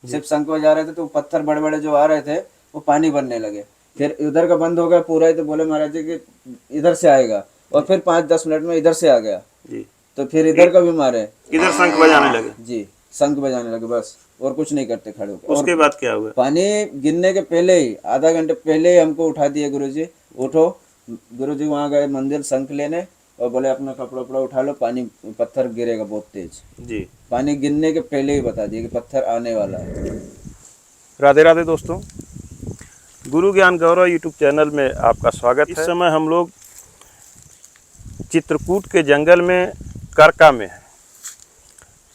सिर्फ शंख बजा रहे थे तो पत्थर बड़े बड़े जो आ रहे थे वो पानी बनने लगे। फिर उधर का बंद हो गया पूरा ही, तो बोले महाराज जी कि इधर से आएगा, और फिर 5-10 मिनट में इधर से आ गया जी। तो फिर इधर का भी मारे, इधर शंख बजाने लगे जी शंख बजाने लगे बस, और कुछ नहीं करते खड़े होकर। और उसके बाद क्या हुआ? पानी गिरने के पहले ही, आधा घंटे पहले ही हमको उठा दिए गुरुजी, उठो। गुरुजी वहाँ गए मंदिर शंख लेने, और बोले अपना कपड़ा उपड़ा उठा लो, पानी पत्थर गिरेगा बहुत तेज। जी। पानी गिरने के पहले ही बता दिए कि पत्थर आने वाला है। राधे राधे दोस्तों, गुरु ज्ञान गौरव यूट्यूब चैनल में आपका स्वागत है। इस समय हम लोग चित्रकूट के जंगल में करका में हैं।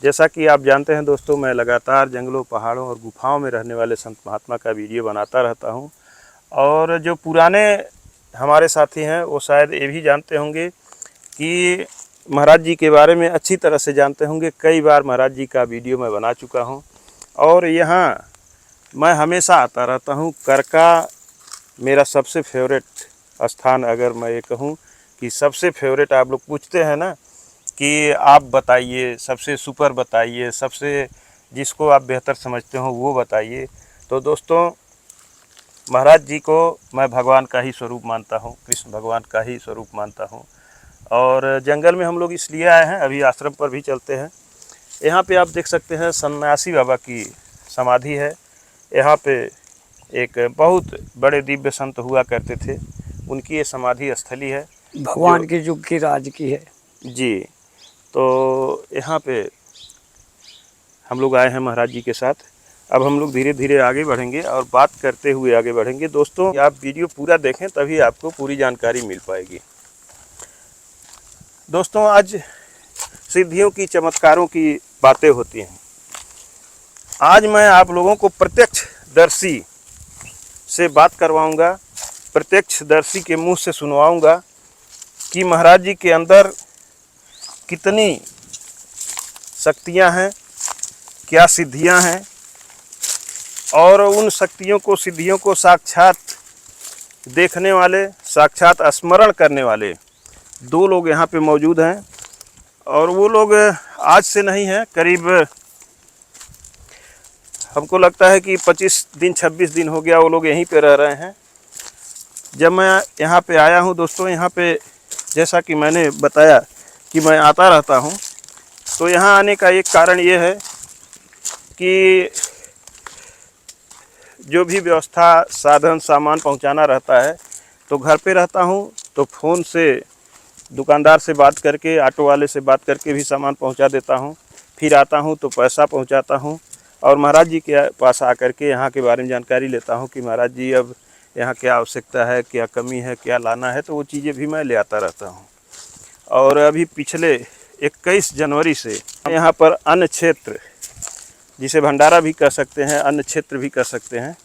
जैसा कि आप जानते हैं दोस्तों, मैं लगातार जंगलों, पहाड़ों और गुफाओं में रहने वाले संत महात्मा का वीडियो बनाता रहता हूं, और जो पुराने हमारे साथी हैं वो शायद ये भी जानते होंगे कि महाराज जी के बारे में अच्छी तरह से जानते होंगे। कई बार महाराज जी का वीडियो मैं बना चुका हूं, और यहाँ मैं हमेशा आता रहता हूं। करका मेरा सबसे फेवरेट स्थान, अगर मैं ये कहूं कि सबसे फेवरेट, आप लोग पूछते हैं ना कि आप बताइए, सबसे सुपर बताइए, सबसे जिसको आप बेहतर समझते हो वो बताइए। तो दोस्तों, महाराज जी को मैं भगवान का ही स्वरूप मानता हूँ, कृष्ण भगवान का ही स्वरूप मानता हूँ। और जंगल में हम लोग इसलिए आए हैं, अभी आश्रम पर भी चलते हैं। यहाँ पे आप देख सकते हैं सन्यासी बाबा की समाधि है। यहाँ पे एक बहुत बड़े दिव्य संत हुआ करते थे, उनकी ये समाधि स्थली है, भगवान के युग की राज की है जी। तो यहाँ पे हम लोग आए हैं महाराज जी के साथ। अब हम लोग धीरे धीरे आगे बढ़ेंगे और बात करते हुए आगे बढ़ेंगे। दोस्तों, आप वीडियो पूरा देखें तभी आपको पूरी जानकारी मिल पाएगी। दोस्तों, आज सिद्धियों की, चमत्कारों की बातें होती हैं। आज मैं आप लोगों को प्रत्यक्षदर्शी से बात करवाऊंगा, प्रत्यक्षदर्शी के मुंह से सुनवाऊंगा कि महाराज जी के अंदर कितनी शक्तियां हैं, क्या सिद्धियां हैं, और उन शक्तियों को, सिद्धियों को साक्षात देखने वाले, साक्षात स्मरण करने वाले दो लोग यहाँ पे मौजूद हैं। और वो लोग आज से नहीं हैं, करीब हमको लगता है कि 25 दिन 26 दिन हो गया वो लोग यहीं पे रह रहे हैं। जब मैं यहाँ पे आया हूँ दोस्तों, यहाँ पे जैसा कि मैंने बताया कि मैं आता रहता हूँ, तो यहाँ आने का एक कारण ये है कि जो भी व्यवस्था, साधन, सामान पहुँचाना रहता है, तो घर पे रहता हूँ तो फ़ोन से दुकानदार से बात करके, ऑटो वाले से बात करके भी सामान पहुँचा देता हूँ। फिर आता हूँ तो पैसा पहुँचाता हूँ, और महाराज जी के पास आकर के यहाँ के बारे में जानकारी लेता हूँ कि महाराज जी अब यहाँ क्या आवश्यकता है, क्या कमी है, क्या लाना है, तो वो चीज़ें भी मैं ले आता रहता हूँ। और अभी पिछले 21 जनवरी से यहाँ पर अन्न क्षेत्र, जिसे भंडारा भी कह सकते हैं, अन्न क्षेत्र भी कह सकते हैं,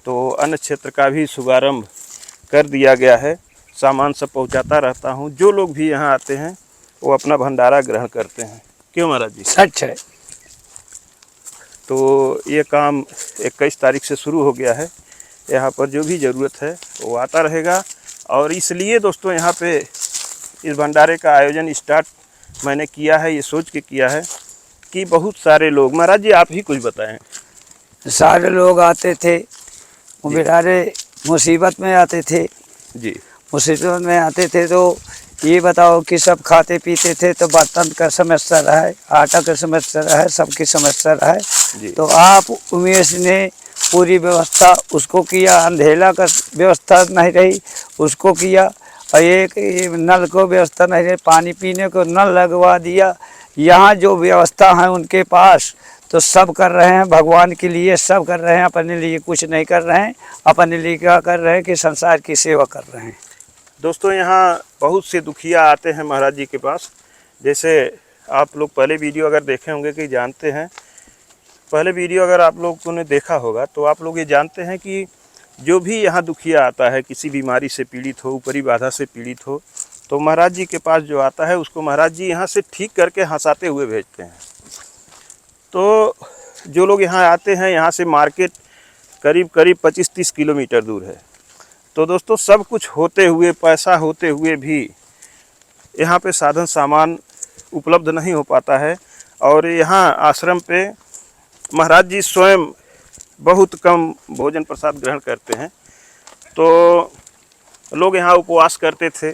तो अन्न क्षेत्र का भी शुभारंभ कर दिया गया है। सामान सब पहुँचाता रहता हूँ। जो लोग भी यहाँ आते हैं वो अपना भंडारा ग्रहण करते हैं। क्यों महाराज जी? सच है। तो ये काम 21 तारीख से शुरू हो गया है। यहाँ पर जो भी ज़रूरत है वो आता रहेगा। और इसलिए दोस्तों, यहाँ पे इस भंडारे का आयोजन स्टार्ट मैंने किया है, ये सोच के किया है कि बहुत सारे लोग, महाराज जी आप ही कुछ बताएं। सारे लोग आते थे, वो बेचारे मुसीबत में आते थे जी। मुसीबत में आते थे तो ये बताओ कि सब खाते पीते थे, तो बर्तन का समस्या रहा है, आटा का समस्या रहा है, सबकी समस्या रहा है। तो आप उमेश ने पूरी व्यवस्था उसको किया, अंधेला का व्यवस्था नहीं रही उसको किया, और एक नल को व्यवस्था नहीं रही, पानी पीने को नल लगवा दिया। यहाँ जो व्यवस्था है उनके पास, तो सब कर रहे हैं भगवान के लिए, सब कर रहे हैं, अपने लिए कुछ नहीं कर रहे हैं। अपने लिए क्या कर रहे हैं कि संसार की सेवा कर रहे हैं। दोस्तों, यहाँ बहुत से दुखिया आते हैं महाराज जी के पास। जैसे आप लोग पहले वीडियो अगर देखे होंगे कि जानते हैं, पहले वीडियो अगर आप लोगों ने देखा होगा तो आप लोग ये जानते हैं कि जो भी यहाँ दुखिया आता है, किसी बीमारी से पीड़ित हो, ऊपरी बाधा से पीड़ित हो, तो महाराज जी के पास जो आता है उसको महाराज जी यहाँ से ठीक करके हंसाते हुए भेजते हैं। तो जो लोग यहाँ आते हैं, यहाँ से मार्केट करीब 25-30 किलोमीटर दूर है। तो दोस्तों, सब कुछ होते हुए, पैसा होते हुए भी यहाँ पे साधन सामान उपलब्ध नहीं हो पाता है। और यहाँ आश्रम पे महाराज जी स्वयं बहुत कम भोजन प्रसाद ग्रहण करते हैं। तो लोग यहाँ उपवास करते थे।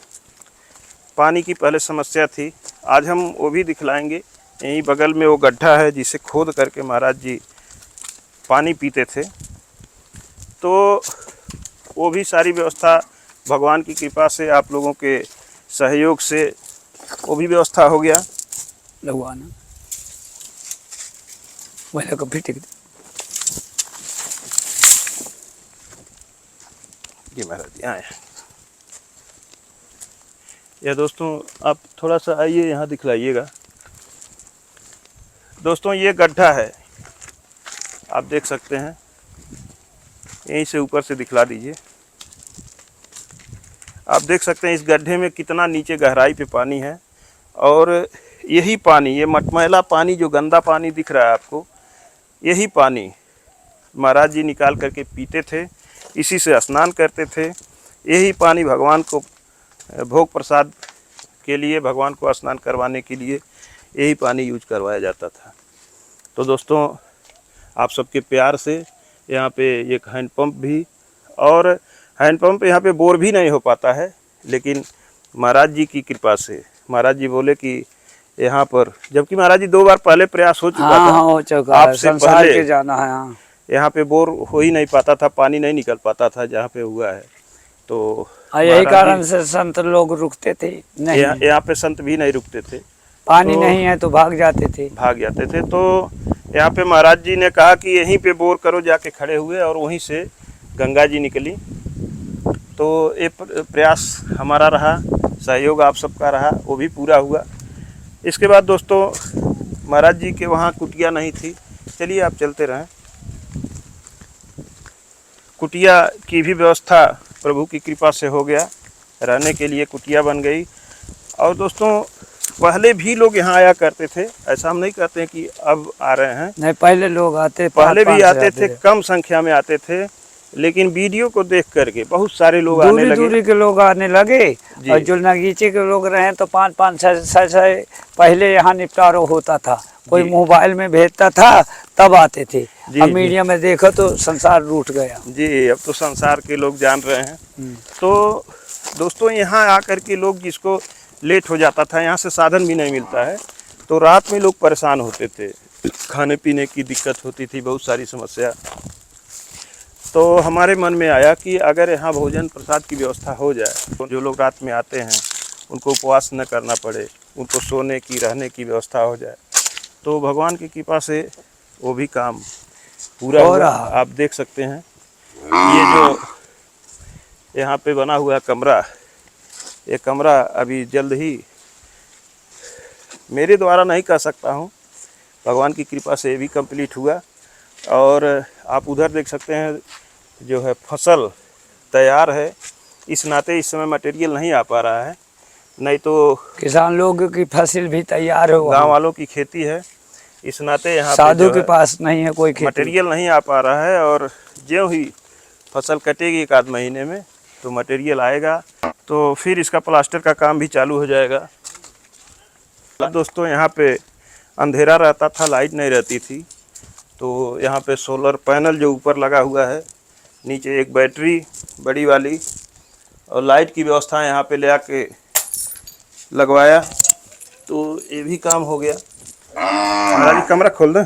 पानी की पहले समस्या थी, आज हम वो भी दिखलाएंगे। यहीं बगल में वो गड्ढा है जिसे खोद करके महाराज जी पानी पीते थे। तो वो भी सारी व्यवस्था भगवान की कृपा से, आप लोगों के सहयोग से वो भी व्यवस्था हो गया। लगवाना वही को फिर ठीक जी महाराज जी आए। या दोस्तों आप थोड़ा सा आइए, यहाँ दिखलाइएगा। दोस्तों ये गड्ढा है, आप देख सकते हैं, यहीं से ऊपर से दिखला दीजिए। आप देख सकते हैं इस गड्ढे में कितना नीचे गहराई पे पानी है। और यही पानी, ये मटमैला पानी जो गंदा पानी दिख रहा है आपको, यही पानी महाराज जी निकाल करके पीते थे, इसी से स्नान करते थे। यही पानी भगवान को भोग प्रसाद के लिए, भगवान को स्नान करवाने के लिए यही पानी यूज करवाया जाता था। तो दोस्तों आप सबके प्यार से यहाँ पे एक हैंडपम्प भी, और हैंडपम्प यहाँ पे बोर भी नहीं हो पाता है, लेकिन महाराज जी की कृपा से महाराज जी बोले कि यहाँ पर, जबकि महाराज जी 2 बार पहले प्रयास हो चुका था, हो चुका है, आपसे संसार पहले के जाना है। हाँ यहाँ पे बोर हो ही नहीं पाता था, पानी नहीं निकल पाता था जहाँ पे हुआ है। तो यही कारण से संत लोग रुकते थे नहीं, यहाँ पे संत भी नहीं रुकते थे, पानी नहीं है तो भाग जाते थे। तो यहाँ पे महाराज जी ने कहा कि यहीं पे बोर करो, जाके खड़े हुए और वहीं से गंगा जी निकली। तो ये प्रयास हमारा रहा, सहयोग आप सबका रहा, वो भी पूरा हुआ। इसके बाद दोस्तों महाराज जी के वहाँ कुटिया नहीं थी, चलिए आप चलते रहें। कुटिया की भी व्यवस्था प्रभु की कृपा से हो गया, रहने के लिए कुटिया बन गई। और दोस्तों पहले भी लोग यहाँ आया करते थे, ऐसा हम नहीं कहते हैं कि अब आ रहे हैं, नहीं पहले लोग आते, पहले भी आते थे, कम संख्या में आते थे। लेकिन वीडियो को देख करके बहुत सारे लोग आने लगे, दूरी के लोग आने लगे। और जो नगीचे के लोग रहे तो 5-5, 6 पहले यहाँ निपटारा होता था, कोई मोबाइल में भेजता था तब आते थे। अब मीडिया में देखो तो संसार रूठ गया जी, अब तो संसार के लोग जान रहे हैं। तो दोस्तों यहाँ आकर के लोग, जिसको लेट हो जाता था, यहाँ से साधन भी नहीं मिलता है, तो रात में लोग परेशान होते थे, खाने पीने की दिक्कत होती थी, बहुत सारी समस्या। तो हमारे मन में आया कि अगर यहाँ भोजन प्रसाद की व्यवस्था हो जाए, तो जो लोग रात में आते हैं उनको उपवास न करना पड़े, उनको सोने की, रहने की व्यवस्था हो जाए। तो भगवान की कृपा से वो भी काम पूरा हुआ। आप देख सकते हैं ये जो यहाँ पे बना हुआ कमरा, ये कमरा अभी जल्द ही, मेरे द्वारा नहीं कह सकता हूँ, भगवान की कृपा से ये भी कंप्लीट हुआ। और आप उधर देख सकते हैं जो है फसल तैयार है। इस नाते इस समय मटेरियल नहीं आ पा रहा है, नहीं तो किसान लोगों की फसल भी तैयार हो, गांव वालों की खेती है, इस नाते यहाँ साधु के पास नहीं है कोई खेती, मटेरियल नहीं आ पा रहा है। और ज्यों ही फसल कटेगी 1 आध महीने में तो मटेरियल आएगा, तो फिर इसका प्लास्टर का काम भी चालू हो जाएगा। दोस्तों यहाँ पे अंधेरा रहता था, लाइट नहीं रहती थी, तो यहाँ पे सोलर पैनल जो ऊपर लगा हुआ है, नीचे एक बैटरी बड़ी वाली, और लाइट की व्यवस्था यहाँ पे ले आके लगवाया, तो ये भी काम हो गया। महाराज जी कमरा खोल दें।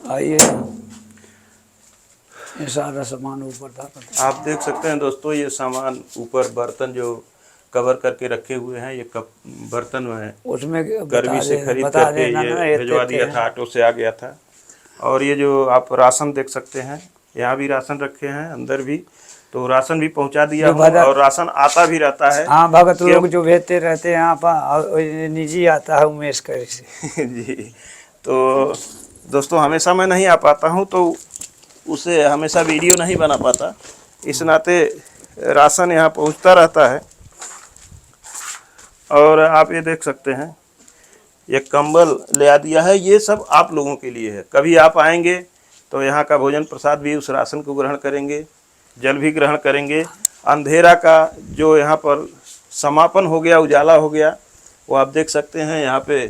आइए, ये सारा सामान ऊपर था। आप देख सकते हैं दोस्तों, ये सामान ऊपर बर्तन जो कवर करके रखे हुए हैं, ये कप बर्तन में उसमें गर्मी से खरीद करके ये भिजवा दिया था, ऑटो से आ गया था। और ये जो आप राशन देख सकते हैं, यहाँ भी राशन रखे हैं, अंदर भी, तो राशन भी पहुंचा दिया हूं, और राशन आता भी रहता है। हाँ, भगत लोग जो भेजते रहते हैं यहाँ पर, निजी आता है उमेश कर से जी। तो दोस्तों हमेशा मैं नहीं आ पाता हूँ, तो उसे हमेशा वीडियो नहीं बना पाता, इस नाते राशन यहाँ पहुँचता रहता है। और आप ये देख सकते हैं, ये कंबल ले आ दिया है, ये सब आप लोगों के लिए है। कभी आप आएंगे तो यहाँ का भोजन प्रसाद भी उस राशन को ग्रहण करेंगे, जल भी ग्रहण करेंगे। अंधेरा का जो यहाँ पर समापन हो गया, उजाला हो गया, वो आप देख सकते हैं। यहाँ पे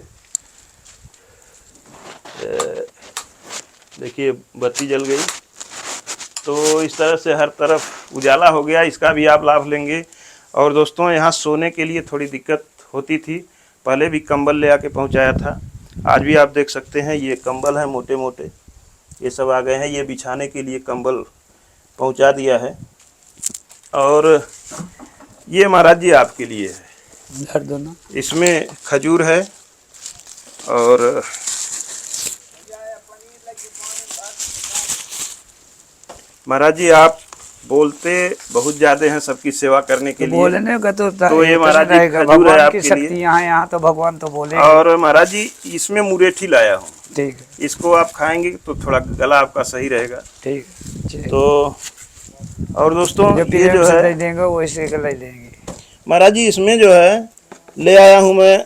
देखिए बत्ती जल गई, तो इस तरह से हर तरफ उजाला हो गया, इसका भी आप लाभ लेंगे। और दोस्तों यहाँ सोने के लिए थोड़ी दिक्कत होती थी, पहले भी कंबल ले आके पहुँचाया था। आज भी आप देख सकते हैं ये कंबल है, मोटे मोटे ये सब आ गए हैं, ये बिछाने के लिए कंबल पहुँचा दिया है। और ये महाराज जी आपके लिए है, इसमें खजूर है। और महाराज जी आप बोलते बहुत ज्यादा हैं सबकी सेवा करने के लिए। बोलने का तो ये महाराज जी खजूर है भगवान आपके की लिए। शक्ति यहाँ तो भगवान तो बोले। और महाराज जी इसमें मुरेठी लाया हूँ, ठीक है, इसको आप खाएंगे तो थोड़ा गला आपका सही रहेगा। ठीक है। तो और दोस्तों जो ये जो है देंगे वो इसे ले लेंगे। महाराज जी इसमें जो है ले आया हूँ मैं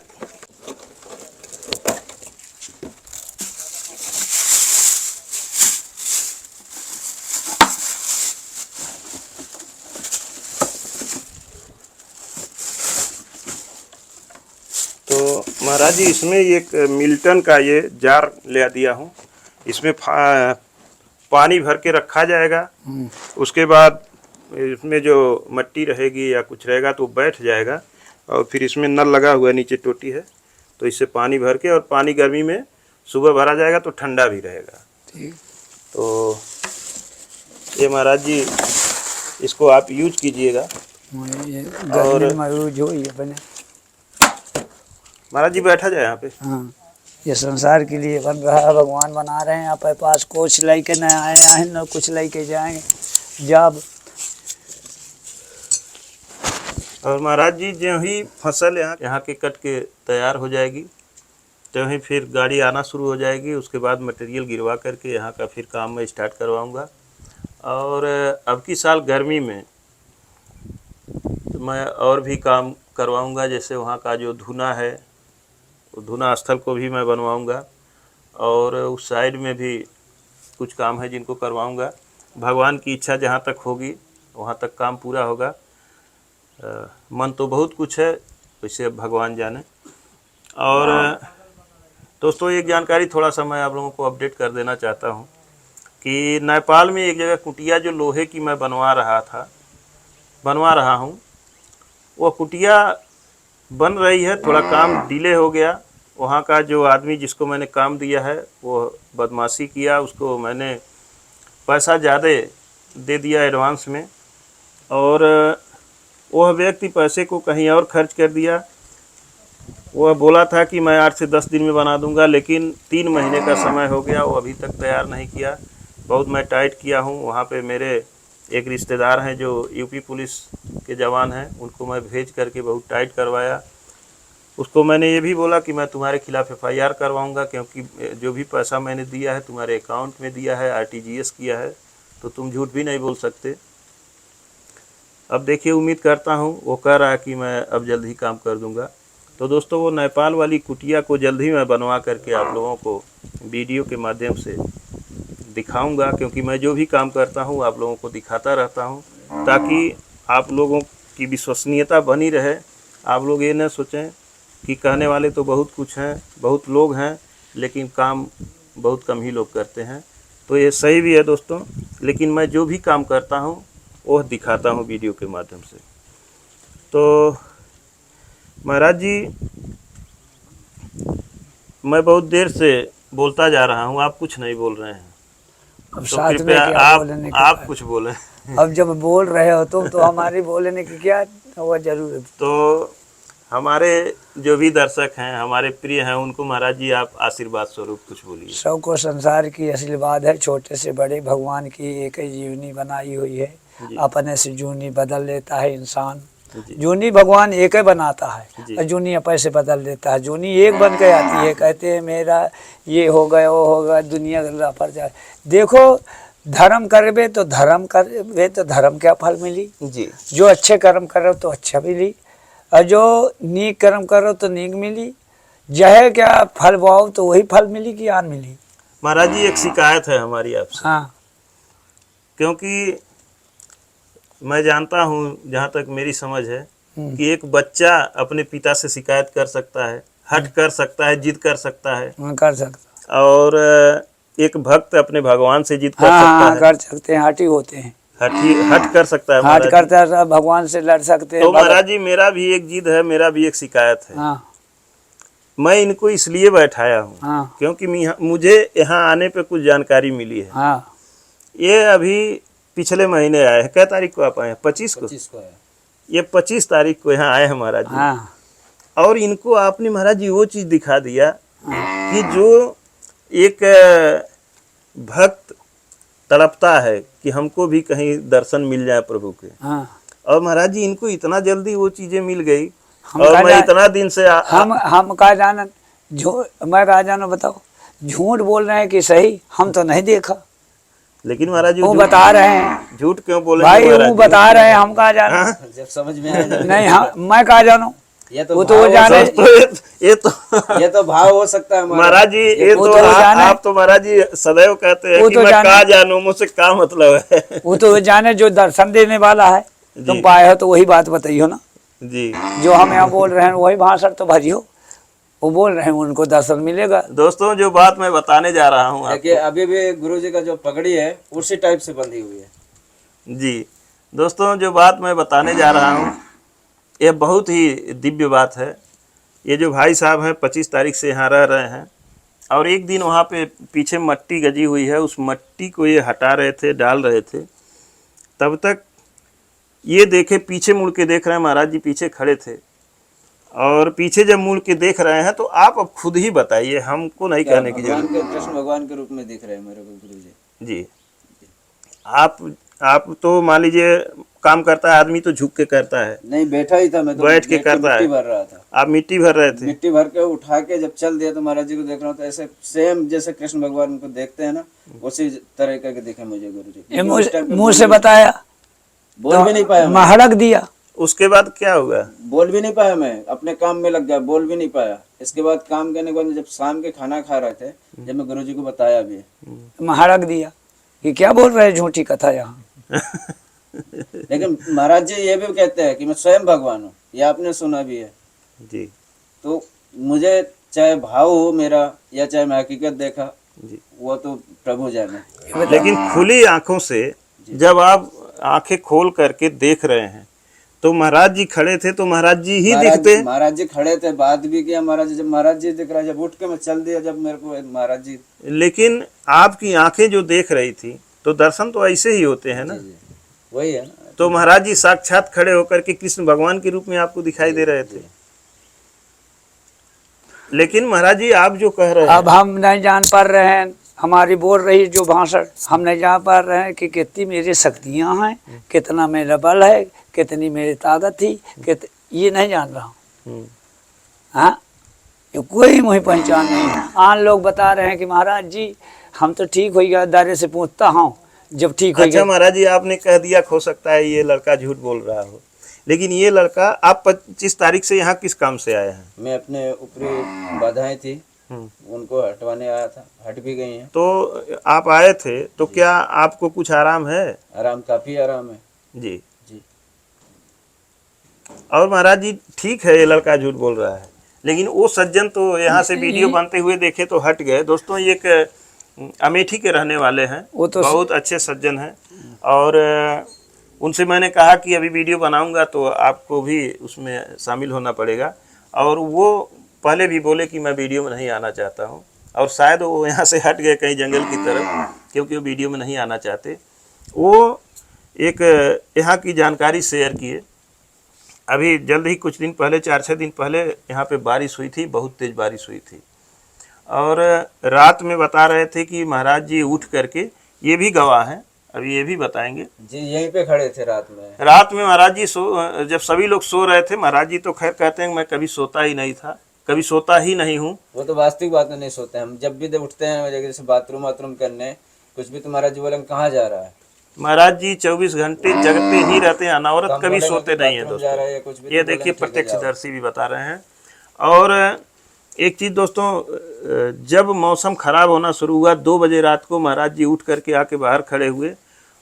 महाराज जी, इसमें एक मिल्टन का ये जार ले दिया हूँ। इसमें पानी भर के रखा जाएगा, उसके बाद इसमें जो मट्टी रहेगी या कुछ रहेगा तो बैठ जाएगा। और फिर इसमें नल लगा हुआ नीचे टोटी है, तो इससे पानी भर के, और पानी गर्मी में सुबह भरा जाएगा तो ठंडा भी रहेगा। ठीक। तो ये महाराज जी इसको आप यूज कीजिएगा। और महाराज जी बैठा जाए यहाँ पे। हाँ, ये संसार के लिए बन रहा है, भगवान बना रहे हैं। अपने पास कुछ लेके न आए हैं, न कुछ लेके जाएंगे जब। और महाराज जी जो ही फसल यहाँ के कट के तैयार हो जाएगी, तो ही फिर गाड़ी आना शुरू हो जाएगी। उसके बाद मटेरियल गिरवा करके यहाँ का फिर काम मैं स्टार्ट करवाऊँगा। और अब की साल गर्मी में तो मैं और भी काम करवाऊँगा, जैसे वहाँ का जो धुना है, धुना स्थल को भी मैं बनवाऊँगा। और उस साइड में भी कुछ काम है जिनको करवाऊँगा। भगवान की इच्छा जहाँ तक होगी वहाँ तक काम पूरा होगा। मन तो बहुत कुछ है, वैसे भगवान जाने। और दोस्तों एक जानकारी थोड़ा सा मैं आप लोगों को अपडेट कर देना चाहता हूँ कि नेपाल में एक जगह कुटिया जो लोहे की मैं बनवा रहा हूँ, वो कुटिया बन रही है, थोड़ा काम डिले हो गया। वहाँ का जो आदमी जिसको मैंने काम दिया है वो बदमाशी किया, उसको मैंने पैसा ज़्यादा दे दिया एडवांस में, और वह व्यक्ति पैसे को कहीं और खर्च कर दिया। वह बोला था कि मैं 8 से 10 दिन में बना दूंगा, लेकिन 3 महीने का समय हो गया, वो अभी तक तैयार नहीं किया। बहुत मैं टाइट किया हूँ। वहाँ पे मेरे एक रिश्तेदार हैं जो यूपी पुलिस के जवान हैं, उनको मैं भेज करके बहुत टाइट करवाया। उसको मैंने ये भी बोला कि मैं तुम्हारे खिलाफ़ FIR करवाऊँगा, क्योंकि जो भी पैसा मैंने दिया है तुम्हारे अकाउंट में दिया है, RTGS किया है, तो तुम झूठ भी नहीं बोल सकते। अब देखिए, उम्मीद करता हूँ वो कह रहा है कि मैं अब जल्द ही काम कर दूंगा। तो दोस्तों वो नेपाल वाली कुटिया को जल्द ही मैं बनवा करके आप लोगों को वीडियो के माध्यम से दिखाऊंगा, क्योंकि मैं जो भी काम करता हूँ आप लोगों को दिखाता रहता हूँ, ताकि आप लोगों की विश्वसनीयता बनी रहे। आप लोग ये न सोचें कि कहने वाले तो बहुत कुछ हैं, बहुत लोग हैं, लेकिन काम बहुत कम ही लोग करते हैं। तो ये सही भी है दोस्तों, लेकिन मैं जो भी काम करता हूँ वो दिखाता हूँ वीडियो के माध्यम से। तो महाराज जी मैं बहुत देर से बोलता जा रहा हूँ, आप कुछ नहीं बोल रहे हैं, अब तो कृपया आप कुछ बोलें। अब जब बोल रहे हो तो हमारी बोलने की क्या वो जरूर है। तो हमारे जो भी दर्शक हैं, हमारे प्रिय हैं, उनको महाराज जी आप आशीर्वाद स्वरूप कुछ बोलिए। सबको संसार की आशीर्वाद है, छोटे से बड़े भगवान की एक ही जीवनी बनाई हुई है। अपने से जूनी बदल लेता है इंसान, जूनी भगवान एक ही बनाता है, और जूनी अपने से बदल देता है। जूनी एक बन के आती है, कहते हैं मेरा ये हो गया वो हो गया, दुनिया गल्ला पर जाए। देखो धर्म करबे तो धर्म क्या फल मिली जी। जो अच्छे कर्म करो तो अच्छा मिली, और जो नीक कर्म करो तो नीक मिली। जहे क्या फल बोओ तो वही फल मिली कि आन मिली। महाराज जी एक शिकायत है हमारी आपसे, हाँ क्योंकि मैं जानता हूँ जहाँ तक मेरी समझ है हम्म। कि एक बच्चा अपने पिता से शिकायत कर सकता है, हट कर सकता है, जिद कर सकता है, हाँ कर सकता। और एक भक्त अपने भगवान से जिद कर हाँ सकता हाँ है, कर सकते हैं, हटी होते हैं, हट कर सकता है हट महाराज जी। करता है सब, भगवान से लड़ सकते हैं तो महाराज जी मेरा भी एक जिद है, मेरा भी एक शिकायत है। हाँ मैं इनको इसलिए बैठाया हूँ हाँ क्योंकि मुझे यहाँ आने पे कुछ जानकारी मिली है। हाँ ये अभी पिछले महीने आए हैं। क्या तारीख को आप आए हैं? 25 को। 25 को है। ये 25 तारीख को यहाँ आए हैं महाराज जी। हाँ और इनको आपने महाराज जी वो चीज दिखा दिया कि जो एक भक्त तड़पता है कि हमको भी कहीं दर्शन मिल जाए प्रभु के, हाँ। और महाराज जी इनको इतना जल्दी वो चीजें मिल गई। हम और कहा मैं जाए- इतना दिन से हम कहा जाना मैं कहा जाना, बताओ झूठ बोल रहे हैं कि सही, हम तो नहीं देखा। लेकिन महाराज जी वो झूठ- बता रहे हैं झूठ क्यों बोले भाई, महाराज वो जी? बता रहे हैं, हम कहा जाना। हाँ? जब समझ में आया जब नहीं हाँ, मैं कहा जाना, ये तो वो तो भाव वो हो जाने- सकता- ये तो भाव हो सकता है हमारा। महाराज जी ये वो तो तो जाने- आप तो महाराज जी सदैव कहते हैं वो कि तो मैं जाने- कहा जानू, मुझसे क्या मतलब है। वो तो जाने जो दर्शन देने वाला है। तुम जी। पाए हो तो वही बात बताइयो ना। जी जो हम यहाँ बोल रहे हैं वही भाषण तो भजियो, वो बोल रहे हैं उनको दर्शन मिलेगा। दोस्तों, जो बात मैं बताने जा रहा हूँ देखिए अभी भी गुरुजी का जो पगड़ी है उसी टाइप से बंधी हुई है। जी दोस्तों, जो बात मैं बताने जा रहा हूँ ये बहुत ही दिव्य बात है। ये जो भाई साहब हैं 25 तारीख से यहाँ रह रहे हैं, और एक दिन वहाँ पे पीछे मट्टी गजी हुई है, उस मट्टी को ये हटा रहे थे, डाल रहे थे। तब तक ये देखे, पीछे मुड़ के देख रहे हैं, महाराज जी पीछे खड़े थे। और पीछे जब मुड़ के देख रहे हैं तो आप अब खुद ही बताइए, हमको नहीं कहने की भगवान जरूरत। के कृष्ण भगवान के रूप में दिख रहे हैं मेरे को गुरुजी। जी आप तो मान लीजिए काम करता है आदमी तो झुक के करता है, नहीं बैठा ही था मैं तो, बैठ के करता है। मिट्टी भर रहा था। आप मिट्टी भर रहे थे। मिट्टी भर के उठा के जब चल दिया तो महाराज जी को देख रहा हूँ तो ऐसे सेम जैसे कृष्ण भगवान को देखते हैं ना, उसी तरह के दिखे मुझे गुरुजी। ये उस टाइम पे मुंह से बताया, बोल भी नहीं पाया मैं। महड़क दिया। उसके बाद क्या हुआ? बोल भी नहीं पाया मैं, अपने काम में लग गया, बोल भी नहीं पाया। इसके बाद काम करने के बाद जब शाम के खाना खा रहे थे, जब मैं गुरुजी को बताया भी, महड़क दिया कि क्या बोल रहे हैं झूठी कथा यहाँ। लेकिन महाराज जी ये भी कहते हैं कि मैं स्वयं भगवान हूँ, ये आपने सुना भी है। जी तो मुझे चाहे भाव हो मेरा या चाहे मैं हकीकत देखा, जी। वो तो प्रभु जाने। लेकिन खुली आंखों से जब आप आंखें खोल करके देख रहे हैं तो महाराज जी खड़े थे, तो महाराज जी ही दिखते। महाराज जी खड़े थे, बात भी किया महाराज जी। जब महाराज जी दिख रहा, जब उठ के मैं चल दिया, जब मेरे को महाराज जी। लेकिन आपकी आंखें जो देख रही थी तो दर्शन तो ऐसे ही होते हैं ना। वही है ना। तो महाराज जी साक्षात खड़े होकर के कृष्ण भगवान के रूप में आपको दिखाई दे रहे थे। लेकिन महाराज जी आप जो कह रहे हैं, अब हम नहीं जान पा रहे हैं, हमारी बोल रही जो भाषण, हम नहीं जान पा रहे हैं कि कितनी मेरी शक्तियाँ हैं, कितना मेरा बल है, कितनी मेरी ताकत थी, ये नहीं जान रहा हूँ। हाँ, ये कोई मुझे पहचान नहीं है। आन लोग बता रहे हैं कि महाराज जी हम तो ठीक हो गया, दारे से पूछता हूँ जब ठीक हो अच्छा गया। महाराज जी आपने कह दिया हो सकता है ये लड़का झूठ बोल रहा हो, लेकिन ये लड़का आप 25 तारीख से यहाँ किस काम से आए हैं? मैं अपने ऊपरी बाधाएं थी उनको हटवाने आया था, हट भी गई हैं। तो आप आए थे तो क्या आपको कुछ आराम है? आराम, काफी आराम है जी जी। और महाराज जी ठीक है ये लड़का झूठ बोल रहा है, लेकिन वो सज्जन तो यहाँ से वीडियो बनते हुए देखे तो हट गए। दोस्तों, ये एक अमेठी के रहने वाले हैं, वो तो बहुत अच्छे सज्जन हैं, और उनसे मैंने कहा कि अभी वीडियो बनाऊंगा तो आपको भी उसमें शामिल होना पड़ेगा। और वो पहले भी बोले कि मैं वीडियो में नहीं आना चाहता हूँ, और शायद वो यहाँ से हट गए कहीं जंगल की तरफ, क्योंकि वो वीडियो में नहीं आना चाहते। वो एक यहाँ की जानकारी शेयर किए। अभी जल्द ही कुछ दिन पहले, 4-6 दिन पहले यहाँ पे बारिश हुई थी, बहुत तेज़ बारिश हुई थी, और रात में बता रहे थे कि महाराज जी उठ करके, ये भी गवाह हैं, अभी ये भी बताएंगे जी, यहीं पे खड़े थे रात में। रात में महाराज जी जब सभी लोग सो रहे थे, महाराज जी तो खैर कहते हैं मैं कभी सोता ही नहीं था, कभी सोता ही नहीं हूँ। वो तो वास्तविक बात में नहीं सोते हैं। हम जब भी उठते हैं जैसे बाथरूम वाथरूम करने, कुछ भी तो महाराज जी बोले कहाँ जा रहा है। महाराज जी 24 घंटे जगते ही रहते हैं, अनवरत हम कभी बोलेंगे सोते कि नहीं है बाथरूम जा रहा है या दोस्तों। कुछ भी ये तो देखिए बोलेंगे ठीक है, जाओ। प्रत्यक्षदर्शी भी बता रहे हैं। और एक चीज़ दोस्तों, जब मौसम ख़राब होना शुरू हुआ 2 बजे रात को महाराज जी उठ करके आके बाहर खड़े हुए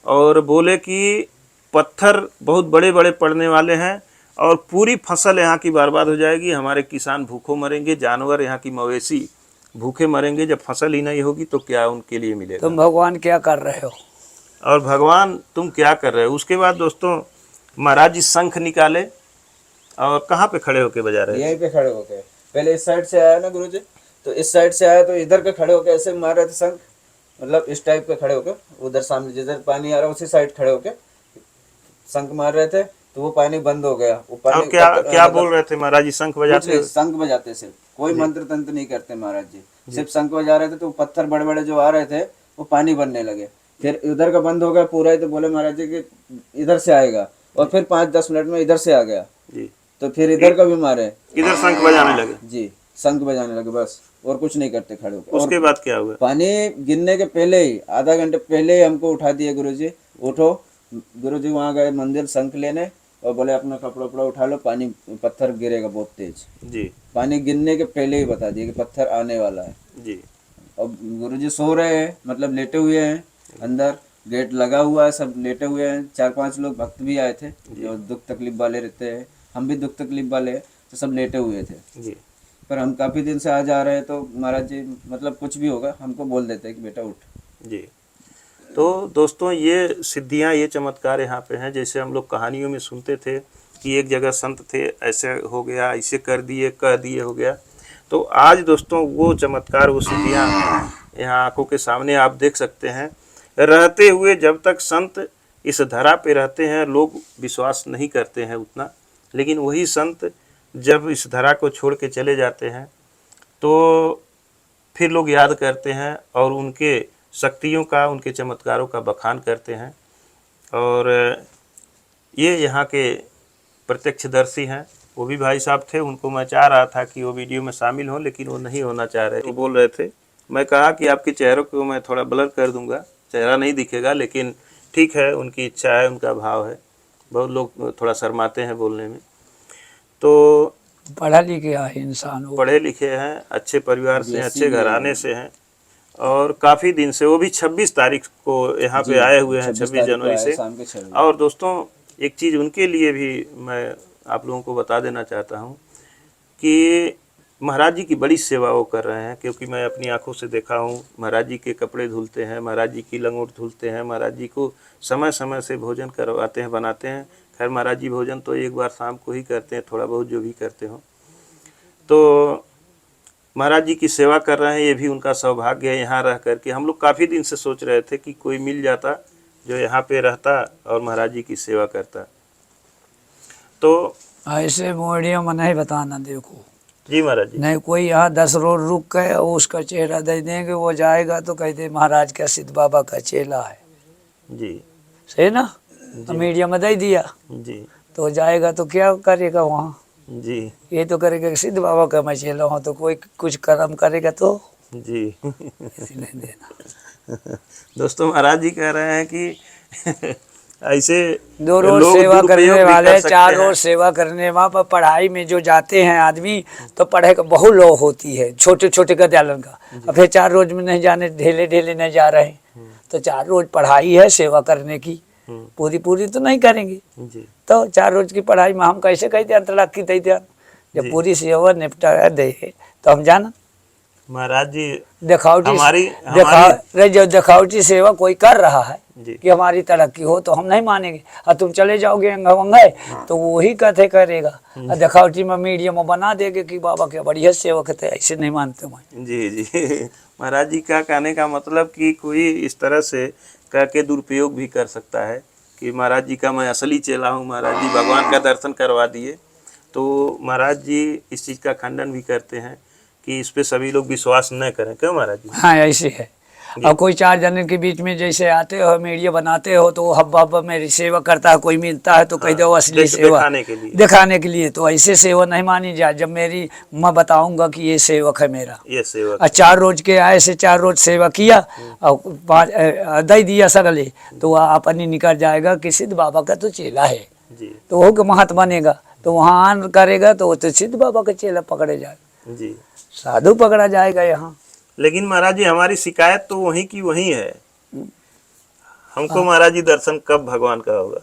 और बोले कि पत्थर बहुत बड़े बड़े पड़ने वाले हैं और पूरी फसल यहाँ की बर्बाद हो जाएगी, हमारे किसान भूखों मरेंगे, जानवर यहाँ की मवेशी भूखे मरेंगे, जब फसल ही नहीं होगी तो क्या उनके लिए मिलेगा। तुम भगवान क्या कर रहे हो और भगवान तुम क्या कर रहे हो। उसके बाद दोस्तों महाराज जी शंख निकाले और कहाँ पे खड़े होके बजा रहे यहीं पे खड़े होके, पहले इस साइड से आया ना गुरुजी, तो इस साइड से आया तो इधर के खड़े होके ऐसे मार रहे थे शंख, मतलब इस टाइप के खड़े होके, उधर सामने जिधर पानी आ रहा है उसी साइड खड़े होके शंख मार रहे थे, तो वो पानी बंद हो गया। वो पानी अब क्या बोल रहे थे महाराज जी? शंख बजाते हुए? शंख बजाते, सिर्फ कोई मंत्र तंत्र नहीं करते महाराज जी, सिर्फ शंख बजा रहे थे, तो पत्थर बड़े बड़े जो आ रहे थे वो पानी बनने लगे। फिर उधर का बंद हो गया पूरा ही, तो बोले महाराज जी कि इधर से आएगा, और फिर 5-10 मिनट में इधर से आ गया जी। तो फिर इधर का भी मारे, इधर शंख बजाने लगे जी, शंख बजाने लगे बस, और कुछ नहीं करते खड़े होकर। उसके बाद क्या हुआ? पानी गिरने के पहले ही, आधा घंटे पहले ही हमको उठा दिए गुरुजी, उठो। गुरुजी वहाँ गए मंदिर शंख लेने और बोले अपना कपड़ा उपड़ा उठा लो, पानी पत्थर गिरेगा बहुत तेज। जी। पानी गिरने के पहले ही बता दिए कि पत्थर आने वाला है जी। अब गुरुजी सो रहे हैं, मतलब लेटे हुए हैं, अंदर गेट लगा हुआ है, सब लेटे हुए हैं। 4-5 लोग भक्त भी आए थे जो दुख तकलीफ वाले रहते हैं, हम भी दुख तकलीफ वाले हैं, तो सब लेटे हुए थे। जी। पर हम काफ़ी दिन से आ जा रहे हैं, तो महाराज जी मतलब कुछ भी होगा हमको बोल देते हैं कि बेटा उठ। जी। तो दोस्तों ये सिद्धियां, ये चमत्कार यहाँ पे हैं। जैसे हम लोग कहानियों में सुनते थे कि एक जगह संत थे, ऐसे हो गया, ऐसे कर दिए, कह दिए, हो गया। तो आज दोस्तों वो चमत्कार, वो सिद्धियां यहाँ आंखों के सामने आप देख सकते हैं। रहते हुए जब तक संत इस धरा पे रहते हैं लोग विश्वास नहीं करते हैं उतना, लेकिन वही संत जब इस धरा को छोड़ के चले जाते हैं तो फिर लोग याद करते हैं और उनके शक्तियों का, उनके चमत्कारों का बखान करते हैं। और ये यहाँ के प्रत्यक्षदर्शी हैं, वो भी भाई साहब थे, उनको मैं चाह रहा था कि वो वीडियो में शामिल हों, लेकिन वो नहीं होना चाह रहे। तो बोल रहे थे, मैं कहा कि आपके चेहरों को मैं थोड़ा ब्लर कर दूंगा, चेहरा नहीं दिखेगा, लेकिन ठीक है, उनकी इच्छा है, उनका भाव है। बहुत लोग थोड़ा शर्माते हैं बोलने में। तो पढ़ा लिखा है इंसान, वो पढ़े लिखे हैं, अच्छे परिवार से, अच्छे घराने से हैं, और काफ़ी दिन से, वो भी 26 तारीख को यहाँ पे आए हुए हैं, 26 जनवरी से। और दोस्तों एक चीज़ उनके लिए भी मैं आप लोगों को बता देना चाहता हूँ कि महाराज जी की बड़ी सेवा वो कर रहे हैं, क्योंकि मैं अपनी आंखों से देखा हूँ। महाराज जी के कपड़े धुलते हैं, महाराज जी की लंगोट धुलते हैं, महाराज जी को समय समय से भोजन करवाते हैं, बनाते हैं। खैर महाराज जी भोजन तो एक बार शाम को ही करते हैं, थोड़ा बहुत जो भी करते हो। तो महाराज जी की सेवा कर रहे हैं, ये भी उनका सौभाग्य है। यहाँ रह करके हम लोग काफ़ी दिन से सोच रहे थे कि कोई मिल जाता जो यहाँ पे रहता और महाराज जी की सेवा करता। तो ऐसे मोड़ियों में नहीं बताना, देखो जी महाराज जी, नहीं कोई यहाँ 10 रोज रुक के उसका चेहरा दे देंगे, वो जाएगा तो कहते महाराज का सिद्ध बाबा का चेला है जी, सही ना, तो मीडिया में दे दिया जी, तो जाएगा तो क्या करेगा वहाँ, जी, ये तो करेगा सिद्ध बाबा का मैं चेला हूँ, तो कोई कुछ कर्म करेगा तो जी। नहीं देना। दोस्तों महाराज जी कह रहे हैं कि ऐसे 2 रोज लोग सेवा दुरुपयोग करने भी वाले, कर सकते 4 हैं। रोज सेवा करने वहाँ पर पढ़ाई में जो जाते हैं आदमी, तो पढ़ाई का बहुत लो होती है, छोटे छोटे विद्यालय का। अब फिर 4 रोज में नहीं जाने, ढेले ढेले नहीं जा रहे, तो 4 रोज पढ़ाई है सेवा करने की, पूरी तो नहीं करेंगे। जी, तो 4 रोज की पढ़ाई में हम कैसे कहते हैं तलाकी देते हैं, जब पूरी सेवा निपटा दे तो हम जाना। महाराज जी दिखावटी जो दिखावटी सेवा कोई कर रहा है कि हमारी तरक्की हो, तो हम नहीं मानेंगे। और तुम चले जाओगे अंगे तो वही कथे करेगा, और दिखावटी में मीडिया में बना देगे कि बाबा के बढ़िया सेवक थे, ऐसे नहीं मानते मैं। जी जी। महाराज जी का कहने का मतलब कि कोई इस तरह से कह के दुरुपयोग भी कर सकता है कि महाराज जी का मैं असली चेला हूँ, महाराज जी भगवान का दर्शन करवा दिए। तो महाराज जी इस चीज़ का खंडन भी करते हैं कि इस पे सभी लोग विश्वास न करें। क्यों महाराज जी? हाँ ऐसे है। और कोई 4 जन के बीच में जैसे आते हो, मीडिया बनाते हो, तो हब्बा हब्बा मेरी सेवा करता है, कोई मिलता है तो कह दो असली सेवा दिखाने के लिए, तो ऐसे सेवा नहीं मानी जाए। जब मेरी मैं बताऊंगा कि ये सेवक है मेरा, ये सेवक, 4 रोज के आए से 4 रोज सेवा किया और 5 दे दिया सगले, तो वह अपनी निकल जाएगा कि सिद्ध बाबा का तो चेला है जी, तो वो महत बनेगा, तो वहाँ आन करेगा तो वो तो सिद्ध बाबा का चेला पकड़े जाएगा। जी। साधु पकड़ा जाएगा यहाँ। लेकिन महाराज जी हमारी शिकायत तो वहीं की वहीं है, हमको महाराज जी दर्शन कब भगवान का होगा?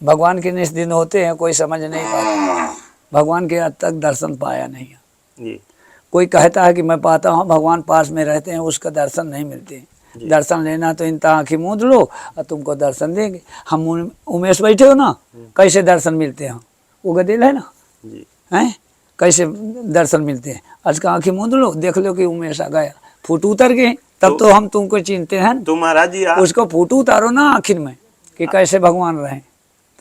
भगवान के निस दिन होते हैं, कोई समझ नहीं पाता। भगवान के आज तक दर्शन पाया नहीं है। जी कोई कहता है कि मैं पाता हूँ, भगवान पास में रहते हैं, उसका दर्शन नहीं मिलते। दर्शन लेना तो इनता आँखें मूंद लो और तुमको दर्शन देंगे। हम उमेश बैठे हो ना, कैसे दर्शन मिलते हैं? वो गदेल है ना, जी हैं कैसे दर्शन मिलते हैं? आज का आँखें मूंद लो, देख लो कि उमेश आ गया, फोटो उतर गए, तब तो हम तुमको चिंते हैं। तो महाराज जी उसको फोटो उतारो ना आखिर में कि कैसे भगवान रहे,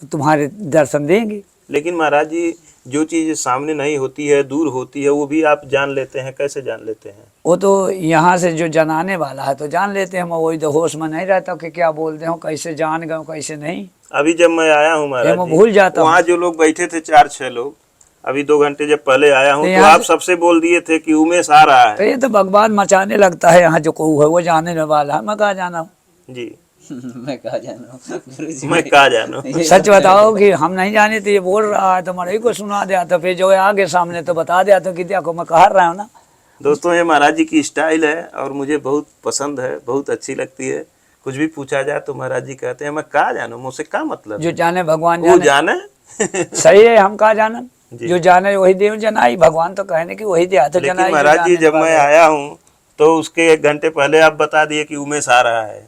तो तुम्हारे दर्शन देंगे। लेकिन महाराज जी जो चीज सामने नहीं होती है, दूर होती है, वो भी आप जान लेते हैं, कैसे जान लेते हैं? वो तो यहाँ से जो जनाने वाला है तो जान लेते हैं, मैं वही तो होश में नहीं रहता कि क्या बोलते हो, कैसे जान गए कैसे नहीं। अभी जब मैं आया हूँ महाराज मैं जी, भूल जाता हूँ। वहाँ जो लोग बैठे थे 4-6 लोग, अभी 2 घंटे जब पहले आया हूँ तो यहाँ आप सबसे बोल दिए थे कि उमेश आ रहा तो है। ये तो बकवाद मचाने लगता है, यहाँ जो कोई है वो जाने वाला है, मैं कहाँ जाना हूँ? जी मैं कहा जाना गुरुजी, मैं कहा जानू। सच बताओ कि हम नहीं जाने, तो ये बोल रहा है तो मरे को सुना दिया, तो फिर जो है आगे सामने तो बता दिया, तो कि देखो मैं कह रहा हूँ ना। दोस्तों ये महाराज जी की स्टाइल है और मुझे बहुत पसंद है, बहुत अच्छी लगती है। कुछ भी पूछा जाए तो महाराज जी कहते हैं मैं कहा जानू, मुझसे क्या मतलब? जो जाने भगवान वो जाने। जाने सही है, हम कहा जाना, जी। जो जाने वही देव जनाई, भगवान तो कहने की वही दिया तो लेकिन जनाई। महाराज जी जब मैं आया हूँ तो उसके 1 घंटे पहले आप बता दिए कि उमेश आ रहा है,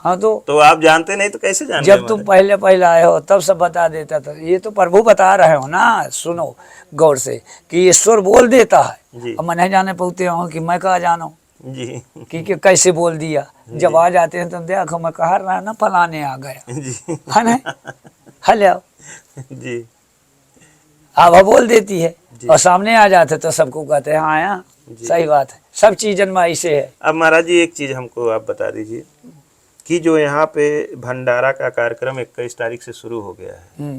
हाँ तो आप जानते नहीं तो कैसे जान जब तुम पहले पहले आए हो तब सब बता देता था। ये तो प्रभु बता रहे हो ना, सुनो गौर से कि ईश्वर बोल देता है। जी। अब मैं नहीं जाने पाते हूँ कि मैं कहा जाना जी कि कैसे बोल दिया। जब आ जाते हैं तो देखो मैं कह रहा ना फलाने आ गया जी है ना, हेलो जी हवा बोल देती है और सामने आ जाते तो सबको कहते हैं हाँ यार सही बात है। सब चीजन में ऐसे है। अब महाराज जी एक चीज हमको आप बता दीजिए कि जो यहाँ पे भंडारा का कार्यक्रम 21 तारीख से शुरू हो गया है,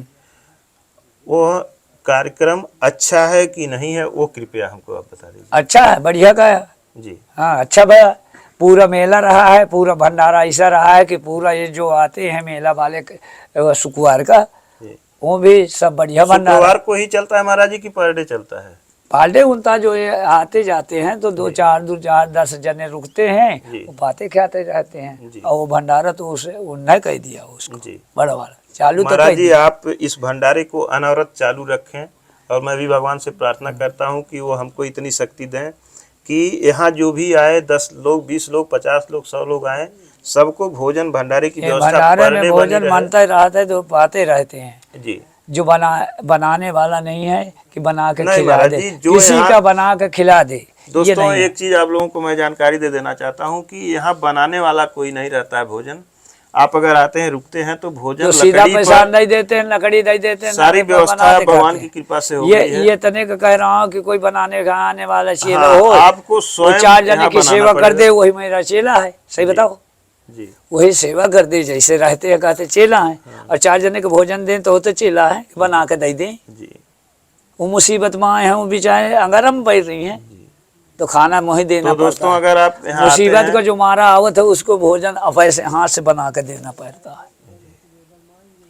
वो कार्यक्रम अच्छा है कि नहीं है, वो कृपया हमको आप बता दीजिए। अच्छा है, बढ़िया गया जी हाँ, अच्छा भैया। पूरा मेला रहा है, पूरा भंडारा ऐसा रहा है कि पूरा ये जो आते हैं मेला वाले शुक्रवार का, वो भी सब बढ़िया भंडारा। शुक्रवार को ही चलता है महाराज जी की पर डे चलता है? पाल्टे उनता जो ये आते जाते हैं तो 2-4 10 जने रुकते हैं, वो बातें खाते रहते हैं। और वो भंडारा तो उसे उन्हें कह दिया उसको जी बड़ा वाला चालू। तो महाराज जी आप इस भंडारे को अनवरत चालू रखें और मैं भी भगवान से प्रार्थना करता हूँ कि वो हमको इतनी शक्ति दें कि यहाँ जो भी आए 10 लोग 20 लोग 50 लोग 100 लोग आए, सबको भोजन भंडारे की व्यवस्था भंडारे में भोजन बनता रहता है तो पाते रहते हैं जी। जो बनाने वाला नहीं है कि बना के नहीं खिला महाराज दे, जी, जो किसी यहाँ- का बना के खिला दे। दोस्तों एक चीज आप लोगों को मैं जानकारी दे देना चाहता हूँ कि यहाँ बनाने वाला कोई नहीं रहता है भोजन। आप अगर आते हैं रुकते हैं तो भोजन तो सीधा लकड़ी पैसा पर नहीं देते हैं, लकड़ी नहीं देते हैं, सारी नारे पर व्यवस्था बनाते भगवान खाते की हैं। कृपा से हो गई है। ये तने का कह रहा हूँ कि कोई बनाने का आने वाला चेला हाँ, हो, आपको स्वयं 4 जने यहाँ की बनाना सेवा कर पड़ेगा। दे, वही मेरा चेला है। सही बताओ, जी वही सेवा कर दे, जैसे रहते हैं कहते चेला है। और 4 जने को भोजन दें तो होते चेला है, बना के दे दें। जी वो मुसीबत में आए हैं, वो बेचारे अंगरम पड़ रही हैं तो खाना मुझे देना तो दोस्तों पड़ता है। अगर आप यहाँ आते मुसीबत हैं- का जो मारा आवत है उसको भोजन अब ऐसे हाथ से बना के देना पड़ता है।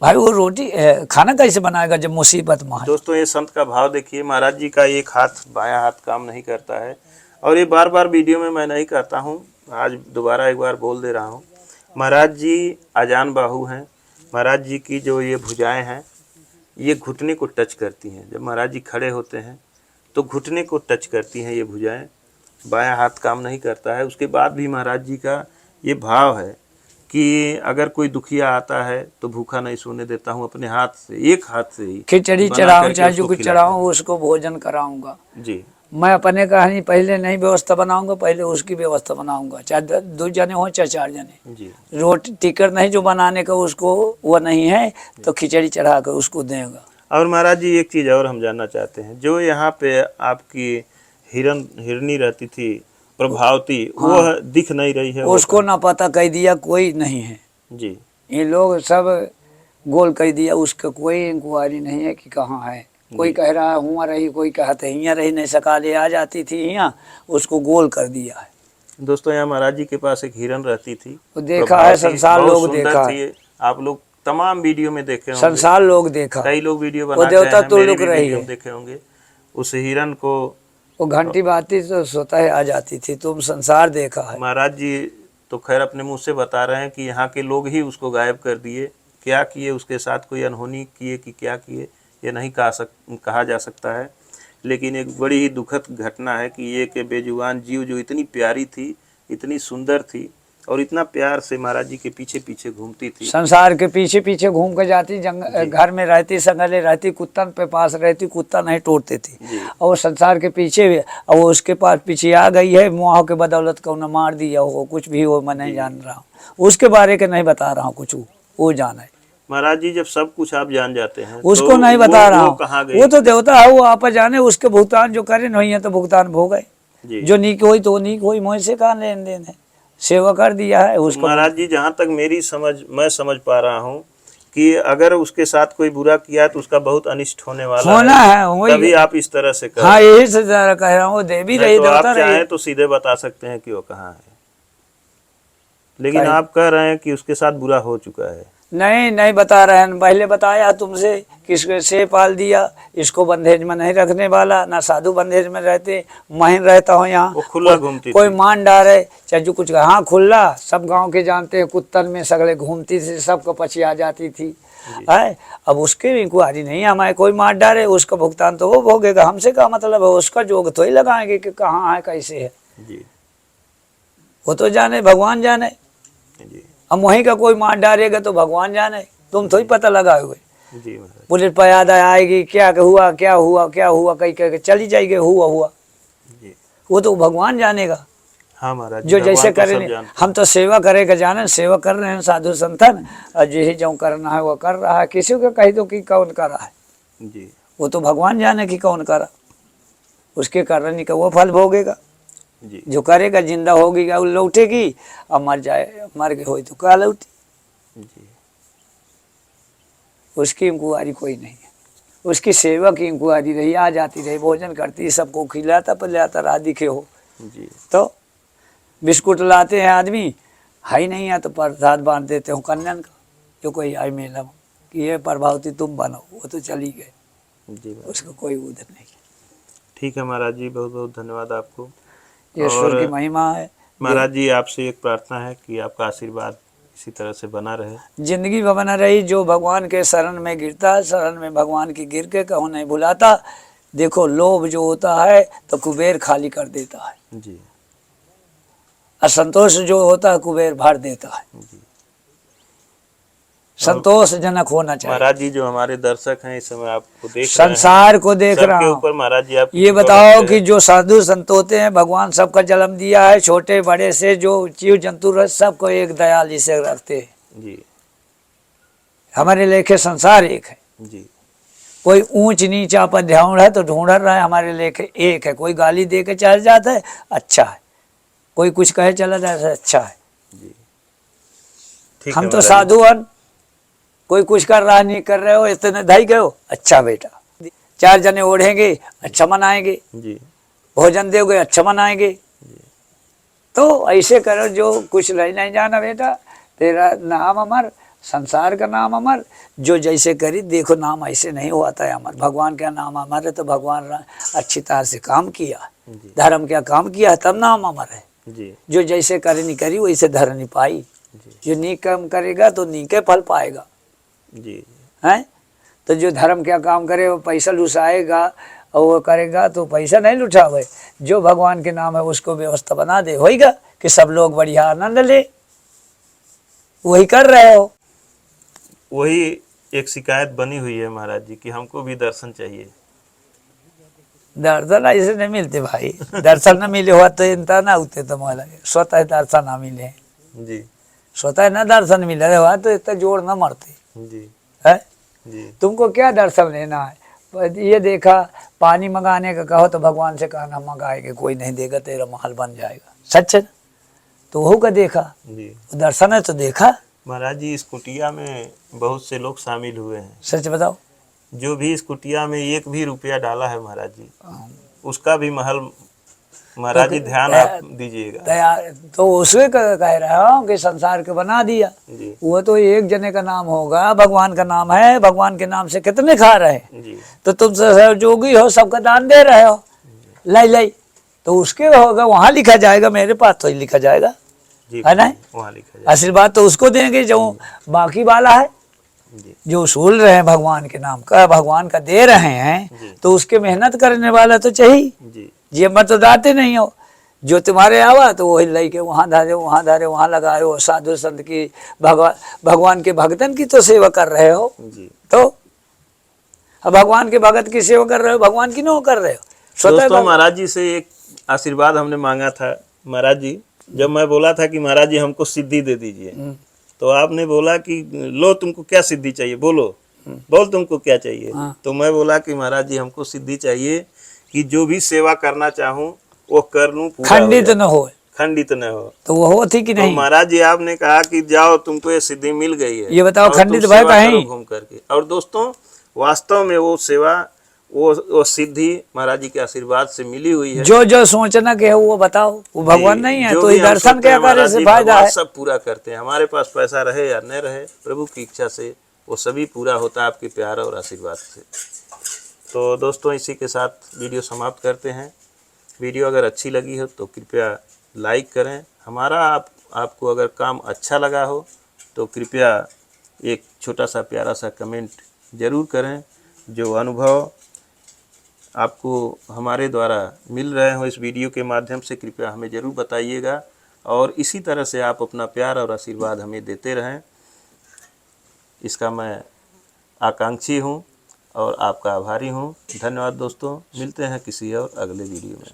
भाई वो रोटी खाना कैसे बनाएगा जब मुसीबत में है? दोस्तों ये संत का भाव देखिए, महाराज जी का एक हाथ बायां हाथ काम नहीं करता है और ये बार बार वीडियो में मैं नहीं कहता हूँ, आज दोबारा एक बार बोल दे रहा हूँ। महाराज जी अजान बाहु हैं। महाराज जी की जो ये भुजाएं हैं ये घुटने को टच करती हैं। जब महाराज जी खड़े होते हैं तो घुटने को टच करती हैं ये भुजाएं, बायां हाथ काम नहीं करता है। उसके बाद भी महाराज जी का ये भाव है कि अगर कोई दुखिया आता है तो भूखा नहीं सोने देता हूँ, अपने हाथ से एक हाथ से ही खिचड़ी बना चढ़ाऊं करके चाहे उसको जो कुछ खिलाते चढ़ाऊं उसको भोजन कराऊंगा। हैं। जी मैं अपने कहानी पहले नहीं व्यवस्था बनाऊंगा, पहले उसकी व्यवस्था बनाऊंगा, चाहे 2 जने हो चाहे 4 जने। जी रोटी टिकर नहीं जो बनाने का उसको वो नहीं है तो खिचड़ी चढ़ा कर उसको देगा। और महाराज जी एक चीज़ और हम जानना चाहते हैं, जो यहाँ पे आपकी हिरनी रहती थी प्रभावती, वो दिख नहीं रही है, उसको ना पता कह दिया कोई नहीं है। जी ये लोग सब गोल कह दिया, उसका कोई इंक्वायरी नहीं है कि कहाँ है। कोई कह रहा है हुआ रही, कोई कहते यहाँ रही, नहीं सकाले आ जाती थी यहाँ, उसको गोल कर दिया है। दोस्तों यहाँ महाराज जी के पास एक हिरन रहती थी, वो देखा है, संसार बहुत लोग सुंदर देखा थी। है, आप लोग तमाम वीडियो में देखे होंगे, संसार लोग देखा। कई लोग वीडियो वो बनाते देवता हैं, तो मेरी लुक भी रही वीडियो है। में देखे होंगे। उस हिरन को वो घंटी बाती तो स्वतः आ जाती थी। तुम संसार देखा है। महाराज जी तो खैर अपने मुंह से बता रहे हैं कि यहाँ के लोग ही उसको गायब कर दिए। क्या किए, उसके साथ कोई अनहोनी किए कि क्या किए, ये नहीं कहा जा सकता है। लेकिन एक बड़ी ही दुखद घटना है कि ये के बेजुबान जीव जो इतनी प्यारी थी, इतनी सुंदर थी और इतना प्यार से महाराज जी के पीछे पीछे घूमती थी, संसार के पीछे पीछे घूम कर जाती, घर में रहती, संगले रहती, कुत्तन पे पास रहती, कुत्ता नहीं तोड़ते थे। और वो संसार के पीछे भी, और वो उसके पास पीछे आ गई है, मुँह के बदौलत को न मार दिया हो, कुछ भी हो मैं नहीं जान रहा हूँ, उसके बारे के नहीं बता रहा हूँ कुछ, वो जाना है। महाराज जी जब सब कुछ आप जान जाते हैं उसको तो नहीं बता रहा हूँ, वो तो देवता है, वो आप जाने, उसके भुगतान जो करे नहीं है तो भुगतान भोगे। जो नीक हुई तो नीक हुई, मुझे से कहाँ लेन देन है, सेवा कर दिया है उसको। महाराज जी जहाँ तक मेरी मैं समझ पा रहा हूँ कि अगर उसके साथ कोई बुरा किया है तो उसका बहुत अनिष्ट होने वाला है, तभी आप इस तरह से कर। हाँ यही से कह रहा हूँ, देवी रही तो देवता आप रही। चाहें तो सीधे बता सकते हैं कि वो कहाँ है, लेकिन आप कह रहे हैं कि उसके साथ बुरा हो चुका है। नहीं बता रहे हैं, पहले बताया तुमसे किसके से पाल दिया, इसको बंधेज में नहीं रखने वाला, ना साधु बंधेज में रहते, मैं रहता हूँ यहाँ, खुला घूमती, कोई मान डाले चाहे जो कुछ, हाँ खुला, सब गांव के जानते हैं, कुत्तन में सगले घूमती थी, सबको पची आ जाती थी है। अब उसके इंक्वायरी नहीं हमारे, कोई मार डाले उसका भुगतान तो वो भोगेगा, हमसे क्या मतलब है, उसका जोग तो ही लगाएंगे कि कहाँ है कैसे है, वो तो जाने, भगवान जाने। हम वहीं का कोई मार डालेगा तो भगवान जाने, तुम तो ही पता लगाओगे। पुलिस पर याद आएगी क्या हुआ क्या हुआ क्या हुआ, कहीं कह के चली जाएगी, हुआ वो तो भगवान जानेगा। हाँ महाराज, जो जैसे करे, हम तो सेवा करेगा जाने, सेवा कर रहे हैं साधु संतन, और जो जो करना है वो कर रहा है, किसी को कही दो कि कौन कर रहा है, वो तो भगवान जाने कि कौन करा, उसके करने का वो फल भोगेगा। जो करेगा जिंदा होगी वो लौटेगी, और मर जाए, मर गए हो तो क्या लौटी, उसकी इंक्वायरी कोई नहीं है, उसकी सेवा की इंक्वायरी रही, आ जाती रही, भोजन करती, सबको खिलाता पिलाता रहा, दिखे हो तो बिस्कुट लाते हैं आदमी, है ही नहीं है तो प्रसाद बांट देते हो कन्यान का, जो कोई आए मेला में कि ये प्रभावती तुम बनो, वो तो चली गए, उसका कोई उधर नहीं। ठीक है महाराज जी, बहुत बहुत धन्यवाद आपको, ईश्वर की महिमा है। महाराज जी आपसे एक प्रार्थना है कि आपका आशीर्वाद इसी तरह से बना रहे, जिंदगी में बना रही। जो भगवान के शरण में गिरता है, शरण में भगवान की गिर के कहूँ नहीं भुलाता। देखो लोभ जो होता है तो कुबेर खाली कर देता है जी, असंतोष जो होता है कुबेर भर देता है जी। संतोषजनक होना चाहिए। महाराज जी जो हमारे दर्शक हैं इस समय आपको देख संसार को देख रहा हूँ ऊपर महाराज जी आप ये बताओ कि जो साधु संत होते हैं, भगवान सबका जन्म दिया है, छोटे बड़े से जो जीव जंतु रह सबको एक दयाली से रखते हैं जी। हमारे लेखे संसार एक है जी। कोई ऊंच नीचा पर ध्यान है तो ढूंढ रहा है, हमारे लेखे एक है। कोई गाली दे के चल जाता है अच्छा है, कोई कुछ कहे चला जाता है अच्छा है जी। हम तो साधु हैं, कोई कुछ कर रहा नहीं कर रहे हो इतने धाई गए हो अच्छा बेटा, चार जने ओढ़ेंगे अच्छा मनाएंगे जी, भोजन दोगे अच्छा मनाएंगे जी। तो ऐसे करो जो कुछ नहीं जाना बेटा, तेरा नाम अमर, संसार का नाम अमर, जो जैसे करी देखो नाम ऐसे नहीं होता है अमर। भगवान का नाम अमर है तो भगवान अच्छी तरह से काम किया, धर्म क्या काम किया तब नाम अमर है जी। जो जैसे करनी करी वैसे धरनी पाई, जो नीक काम करेगा तो नीके फल पाएगा जी है। तो जो धर्म क्या काम करे वो पैसा लुटाएगा और वो करेगा तो पैसा नहीं लुटावे, जो भगवान के नाम है उसको व्यवस्था बना दे होएगा कि सब लोग बढ़िया आनंद ले, वही कर रहे हो। वही एक शिकायत बनी हुई है महाराज जी कि हमको भी दर्शन चाहिए। दर्शन ऐसे नहीं मिलते भाई, दर्शन न मिले हुआ तो इनता ना होते तो मोला स्वतः दर्शन ना मिले जी, स्वतः न दर्शन मिले हुआ तो इतना जोर न मरते जी है जी। तुमको क्या दर्शन लेना है, ये देखा पानी मंगाने का कहो तो भगवान से कहना मंगाएंगे, कोई नहीं देगा तेरा महल बन जाएगा, सच है तो वो का देखा जी। दर्शन है तो देखा। महाराज जी इस कुटिया में बहुत से लोग शामिल हुए हैं, सच बताओ, जो भी इस कुटिया में एक भी रुपया डाला है महाराज जी उसका भी महल महाराज जी ध्यान आप दीजिएगा। तो उसके कह रहा हूँ कि संसार के बना दिया, वो तो एक जने का नाम होगा, भगवान का नाम है, भगवान के नाम से कितने खा रहे हैं, तो तुम सहयोगी हो सबका दान दे रहे हो, लाई लाई, तो उसके होगा वहाँ लिखा जाएगा, मेरे पास तो लिखा जाएगा, जी है ना? वहाँ लिखा जाए। आशीर्वाद तो उसको देंगे जो बाकी वाला है, जी जो उसूल रहे हैं भगवान के नाम का, भगवान का दे रहे हैं, तो उसके मेहनत करने वाला तो चाहिए। जी ये मत तो दाते नहीं हो, जो तुम्हारे आवा तो वही लेके वहाँ धारे वहाँ लगाए हो। साधु संत की, भगवान के भगतन की तो सेवा कर रहे हो, जी। तो अब भगवान के भगत की सेवा कर रहे हो, भगवान की नो कर रहे हो। दोस्तों महाराज जी से एक आशीर्वाद हमने मांगा था। महाराज जी, जब मैं बोला था कि महाराज जी हमको सिद्धि दे दीजिए, तो आपने बोला कि लो तुमको क्या सिद्धि चाहिए, बोलो, बोल तुमको क्या चाहिए। तो मैं बोला कि महाराज जी हमको सिद्धि चाहिए कि जो भी सेवा करना चाहूँ वो कर लूँ, खंडित न हो, खंडित न हो। तो वो होती कि तो नहीं? महाराज जी आपने कहा कि जाओ तुमको ये सिद्धि मिल गई है, ये बताओ खंडित भाई कहीं घूम करके। और दोस्तों वास्तव में वो सेवा, वो सिद्धि महाराज जी के आशीर्वाद से मिली हुई है। जो जो सोचना के है वो बताओ, वो भगवान नहीं है तो ये दर्शन क्या करे से फायदा है। सब पूरा करते हैं, हमारे पास पैसा रहे या न रहे, प्रभु की इच्छा से वो सभी पूरा होता है आपके प्यार और आशीर्वाद से। तो दोस्तों इसी के साथ वीडियो समाप्त करते हैं। वीडियो अगर अच्छी लगी हो तो कृपया लाइक करें। हमारा आपको अगर काम अच्छा लगा हो तो कृपया एक छोटा सा प्यारा सा कमेंट ज़रूर करें। जो अनुभव आपको हमारे द्वारा मिल रहे हो इस वीडियो के माध्यम से, कृपया हमें ज़रूर बताइएगा। और इसी तरह से आप अपना प्यार और आशीर्वाद हमें देते रहें, इसका मैं आकांक्षी हूँ और आपका आभारी हूँ। धन्यवाद दोस्तों, मिलते हैं किसी और अगले वीडियो में।